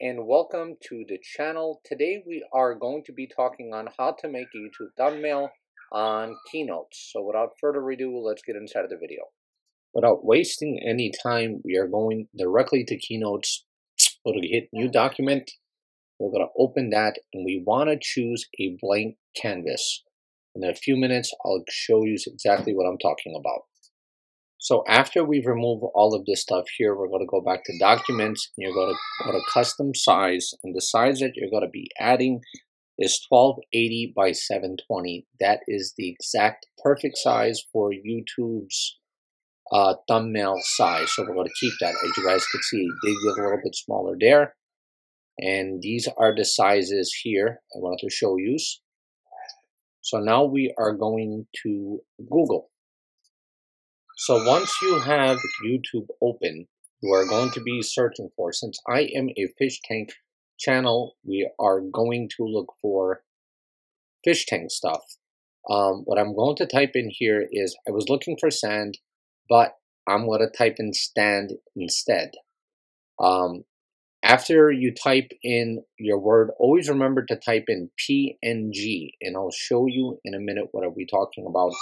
and welcome to the channel. Today we are going to be talking on how to make a YouTube thumbnail on Keynotes. So without further ado, let's get inside of the video. Without wasting any time, we are going directly to Keynotes. We're going to hit New Document. We're going to open that, and we want to choose a blank canvas. In a few minutes, I'll show you exactly what I'm talking about. So after we've removed all of this stuff here, we're going to go back to Documents, and you're going to go to Custom Size, and the size that you're going to be adding is 1280 by 720. That is the exact perfect size for YouTube's thumbnail size. So we're going to keep that. As you guys can see, it did get a little bit smaller there. And these are the sizes here I wanted to show you. So now we are going to Google. So once you have YouTube open, you are going to be searching for, since I am a fish tank channel, we are going to look for fish tank stuff. What I'm going to type in here is, I was looking for sand, but I'm going to type in stand instead. After you type in your word, always remember to type in PNG, and I'll show you in a minute what are we talking about.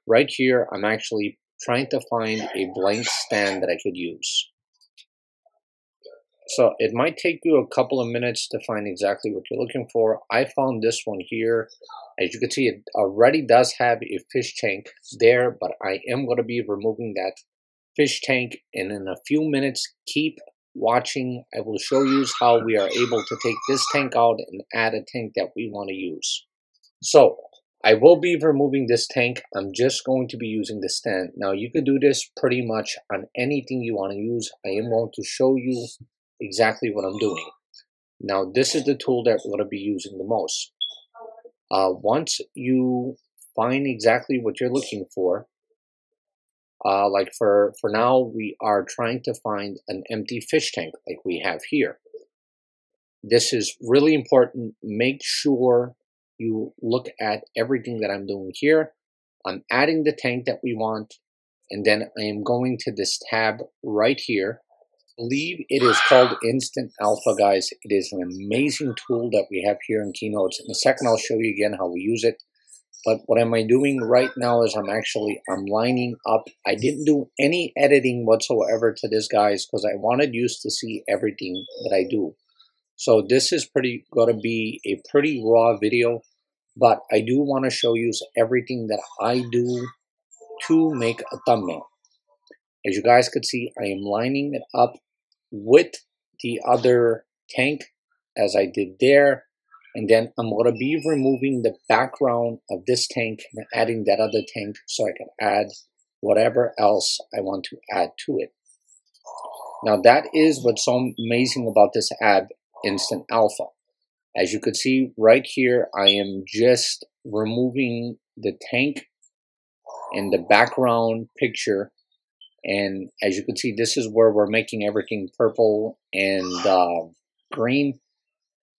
Right here, I'm actually trying to find a blank stand that I could use. So it might take you a couple of minutes to find exactly what you're looking for. I found this one here. As you can see, it already does have a fish tank there, but I am going to be removing that fish tank, and in a few minutes, keep watching. I will show you how we are able to take this tank out and add a tank that we want to use. So I will be removing this tank. I'm just going to be using the stand. Now you could do this pretty much on anything you want to use. I am going to show you exactly what I'm doing. Now this is the tool that we're going to be using the most. Once you find exactly what you're looking for, like for now, we are trying to find an empty fish tank like we have here. This is really important. Make sure you look at everything that I'm doing here. I'm adding the tank that we want, and then I am going to this tab right here. I believe it is called Instant Alpha, guys. It is an amazing tool that we have here in Keynotes. In a second, I'll show you again how we use it. But what am I doing right now is I'm lining up. I didn't do any editing whatsoever to this, guys, because I wanted you to see everything that I do. So this is going to be a pretty raw video, but I do want to show you everything that I do to make a thumbnail. As you guys could see, I am lining it up with the other tank as I did there. And then I'm going to be removing the background of this tank and adding that other tank so I can add whatever else I want to add to it. Now that is what's so amazing about this app, Instant Alpha. As you could see right here, I am just removing the tank and the background picture. And as you can see, this is where we're making everything purple and green.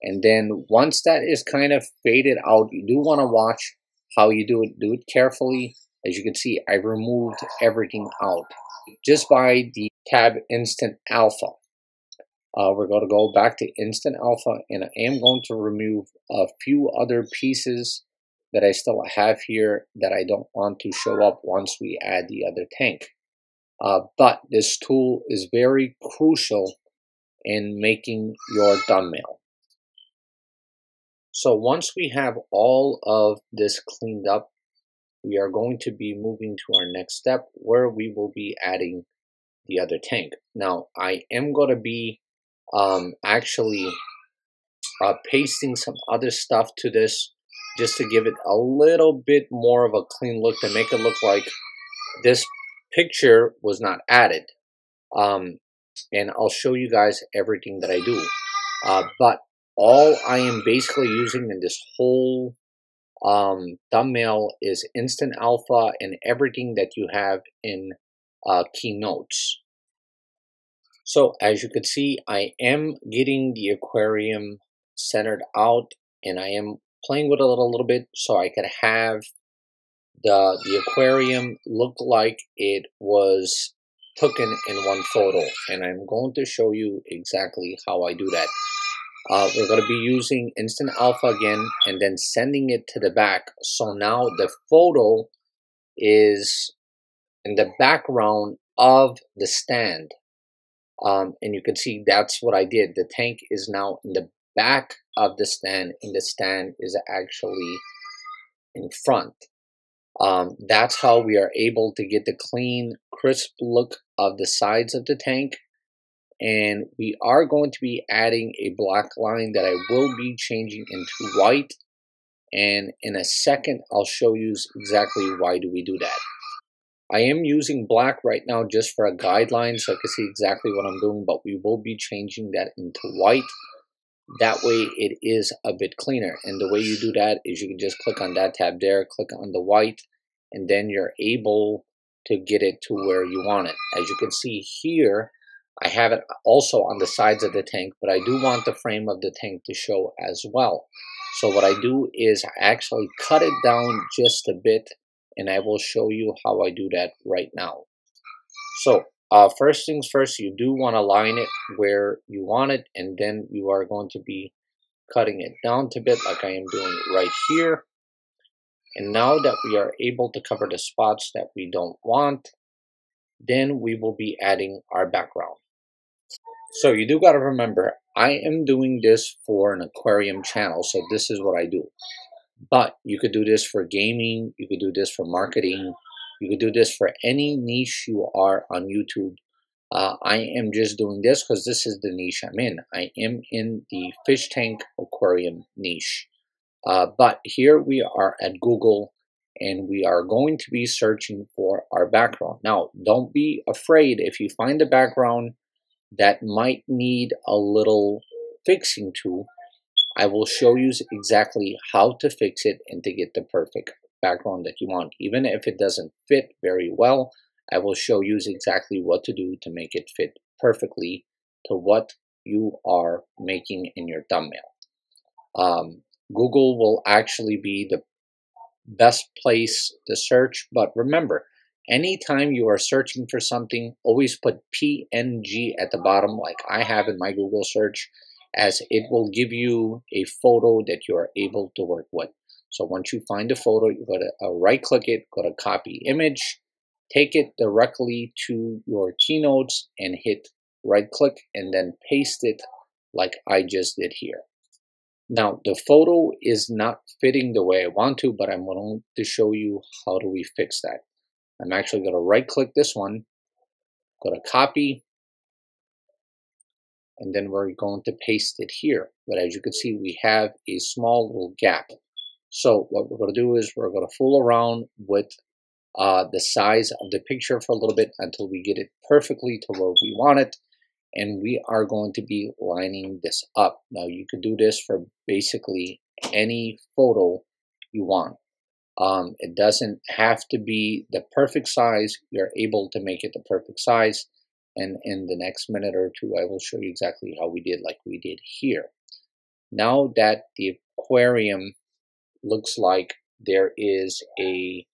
And then once that is kind of faded out, you do want to watch how you do it. Do it carefully. As you can see, I removed everything out just by the tab Instant Alpha. We're going to go back to Instant Alpha, and I am going to remove a few other pieces that I still have here that I don't want to show up once we add the other tank. But this tool is very crucial in making your thumbnail. So once we have all of this cleaned up, we are going to be moving to our next step where we will be adding the other tank. Now I am going to be pasting some other stuff to this just to give it a little bit more of a clean look, to make it look like this picture was not added. And I'll show you guys everything that I do. But all I am basically using in this whole thumbnail is Instant Alpha and everything that you have in Keynotes. So as you can see, I am getting the aquarium centered out, and I am playing with it a little bit so I could have the aquarium look like it was taken in one photo. And I'm going to show you exactly how I do that. We're going to be using instant alpha again and then sending it to the back. So now the photo is in the background of the stand. And you can see that's what I did. The tank is now in the back of the stand, and the stand is actually in front. That's how we are able to get the clean, crisp look of the sides of the tank. And we are going to be adding a black line that I will be changing into white. And in a second, I'll show you exactly why do we do that. I am using black right now just for a guideline so I can see exactly what I'm doing, but we will be changing that into white. That way it is a bit cleaner. And the way you do that is you can just click on that tab there, click on the white, and then you're able to get it to where you want it. As you can see here, I have it also on the sides of the tank, but I do want the frame of the tank to show as well. So what I do is I actually cut it down just a bit, and I will show you how I do that right now. So first things first, you do want to line it where you want it, and then you are going to be cutting it down to a bit like I am doing right here. And now that we are able to cover the spots that we don't want, then we will be adding our background. So you do got to remember, I am doing this for an aquarium channel, so this is what I do. But you could do this for gaming, you could do this for marketing, you could do this for any niche you are on YouTube. I am just doing this because this is the niche I'm in. I am in the fish tank aquarium niche. But here we are at Google, and we are going to be searching for our background. Now, don't be afraid if you find a background that might need a little fixing to. I will show you exactly how to fix it and to get the perfect background that you want. Even if it doesn't fit very well, I will show you exactly what to do to make it fit perfectly to what you are making in your thumbnail. Google will actually be the best place to search, but remember, anytime you are searching for something, always put PNG at the bottom like I have in my Google search, as it will give you a photo that you are able to work with. So once you find a photo, you go to right click it, go to copy image, take it directly to your keynotes and hit right click and then paste it like I just did here. Now the photo is not fitting the way I want to, but I'm going to show you how do we fix that. I'm actually going to right click this one, go to copy, and then we're going to paste it here. But as you can see, we have a small little gap. So what we're going to do is we're going to fool around with the size of the picture for a little bit until we get it perfectly to where we want it. And we are going to be lining this up. Now you could do this for basically any photo you want. It doesn't have to be the perfect size. You're able to make it the perfect size. And in the next minute or two, I will show you exactly how we did like we did here. Now that the aquarium looks like there is a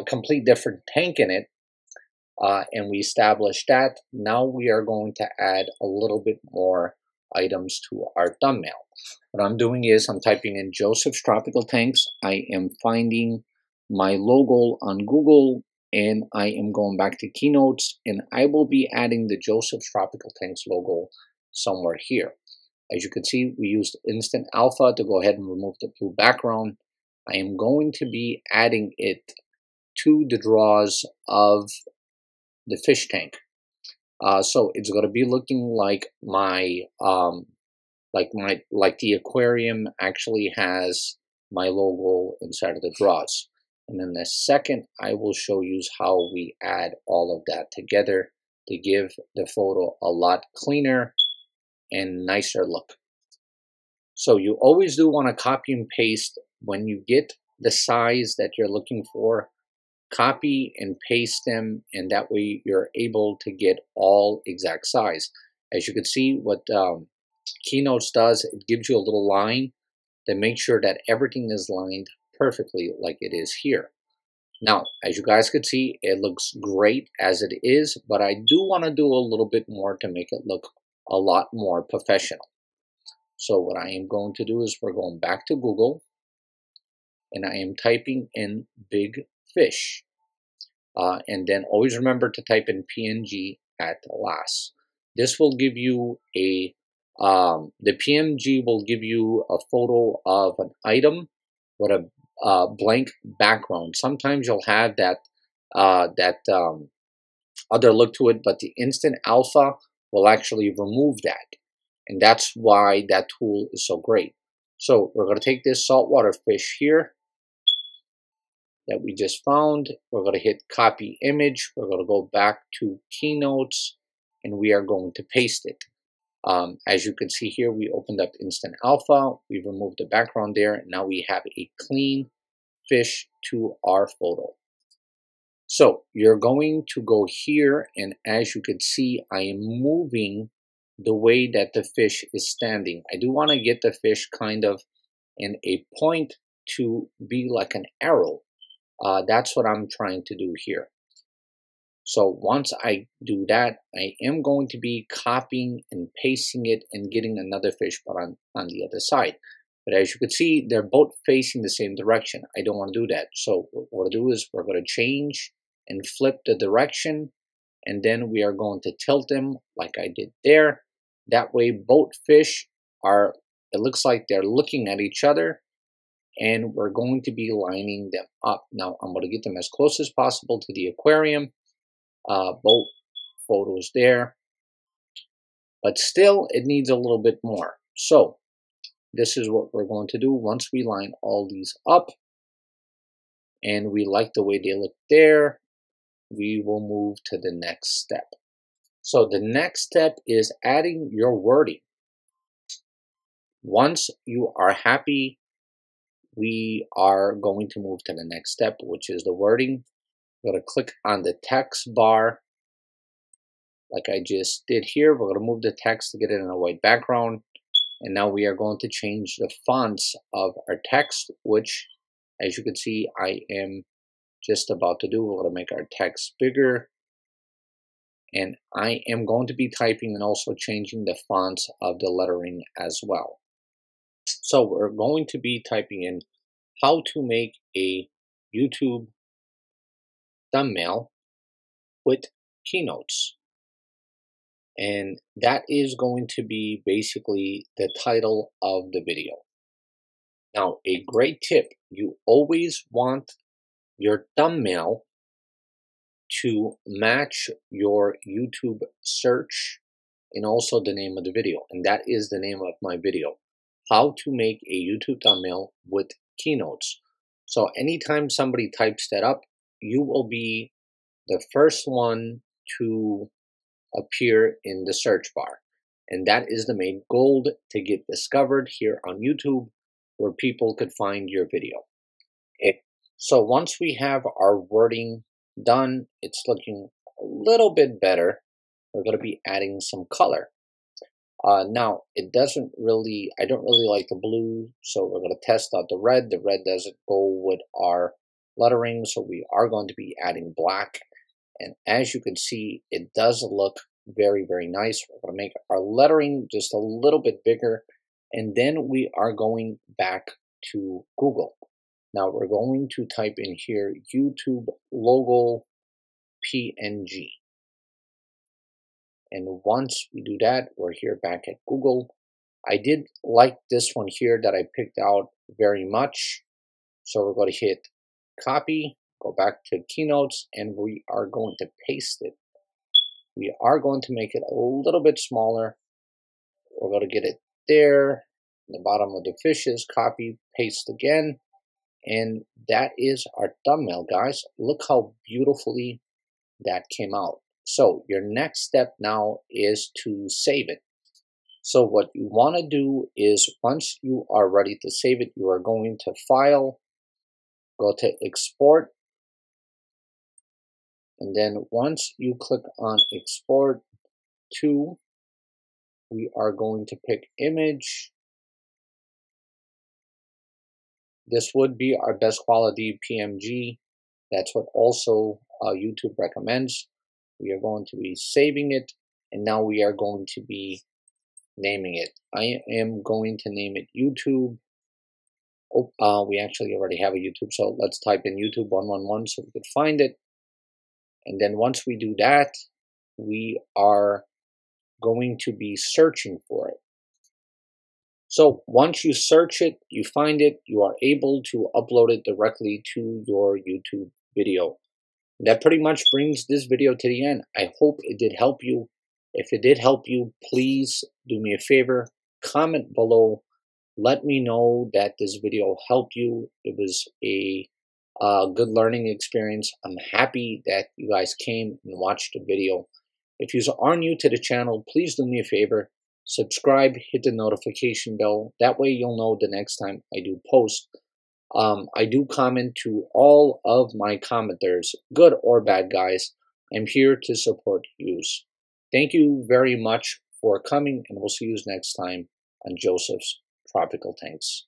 complete different tank in it, and we established that, now we are going to add a little bit more items to our thumbnail. What I'm doing is I'm typing in Joseph's Tropical Tanks. I am finding my logo on Google, and I am going back to Keynotes, and I will be adding the Joseph's Tropical Tanks logo somewhere here. As you can see, we used Instant Alpha to go ahead and remove the blue background. I am going to be adding it to the draws of the fish tank. So it's going to be looking like my like the aquarium actually has my logo inside of the draws. And in the second, I will show you how we add all of that together to give the photo a lot cleaner and nicer look. So you always do want to copy and paste when you get the size that you're looking for. Copy and paste them, and that way you're able to get all exact size. As you can see, what Keynotes does, it gives you a little line to make sure that everything is lined perfectly like it is here. Now, as you guys can see, it looks great as it is, but I do want to do a little bit more to make it look a lot more professional. So what I am going to do is we're going back to Google and I am typing in big fish. And then always remember to type in PNG at last. This will give you the PNG will give you a photo of an item with a blank background. Sometimes you'll have that other look to it, but the instant alpha will actually remove that. And that's why that tool is so great. So we're going to take this saltwater fish here that we just found. We're going to hit copy image. We're going to go back to keynotes and we are going to paste it. As you can see here, we opened up Instant Alpha. We removed the background there. And now we have a clean fish to our photo. So you're going to go here, and as you can see, I am moving the way that the fish is standing. I do want to get the fish kind of in a point to be like an arrow. That's what I'm trying to do here. So once I do that, I am going to be copying and pasting it and getting another fish, but on the other side. But as you can see, they're both facing the same direction. I don't want to do that. So what we'll do is we're going to change and flip the direction, and then we are going to tilt them like I did there. That way both fish are, it looks like they're looking at each other, and we're going to be lining them up. Now I'm going to get them as close as possible to the aquarium. Both photos there, but still it needs a little bit more. So this is what we're going to do once we line all these up and we like the way they look there. We will move to the next step. So the next step is adding your wording. Once you are happy, we are going to move to the next step, which is the wording. We're going to click on the text bar like I just did here. We're going to move the text to get it in a white background. And now we are going to change the fonts of our text, which, as you can see, I am just about to do. We're going to make our text bigger. And I am going to be typing and also changing the fonts of the lettering as well. So we're going to be typing in how to make a YouTube thumbnail with keynotes. And that is going to be basically the title of the video. Now, a great tip, you always want your thumbnail to match your YouTube search and also the name of the video. And that is the name of my video, how to make a YouTube thumbnail with keynotes. So anytime somebody types that up, you will be the first one to appear in the search bar. And that is the main goal, to get discovered here on YouTube where people could find your video. So once we have our wording done, it's looking a little bit better. We're going to be adding some color. Now it doesn't really, I don't really like the blue, so we're going to test out the red. The red doesn't go with our lettering, so we are going to be adding black. And as you can see, it does look very, very nice. We're going to make our lettering just a little bit bigger, and then we are going back to Google. Now we're going to type in here YouTube logo PNG. And once we do that, we're here back at Google. I did like this one here that I picked out very much. So we're going to hit copy, go back to keynotes, and we are going to paste it. We are going to make it a little bit smaller. We're going to get it there, the bottom of the fishes, copy, paste again. And that is our thumbnail, guys. Look how beautifully that came out. So your next step now is to save it. So what you want to do is, once you are ready to save it, you are going to File, go to Export, and then once you click on Export to, we are going to pick Image. This would be our best quality PNG. That's what also YouTube recommends. We are going to be saving it, and now we are going to be naming it. I am going to name it YouTube. Oh, we actually already have a YouTube, so let's type in YouTube 111 so we could find it. And then once we do that, we are going to be searching for it. So once you search it, you find it, you are able to upload it directly to your YouTube video. That pretty much brings this video to the end. I hope it did help you. If it did help you, please do me a favor, comment below. Let me know that this video helped you. It was a good learning experience. I'm happy that you guys came and watched the video. If you are new to the channel, please do me a favor. Subscribe, hit the notification bell. That way you'll know the next time I do post. I do comment to all of my commenters, good or bad guys. I'm here to support you. Thank you very much for coming, and we'll see you next time on Joseph's Tropical Tanks.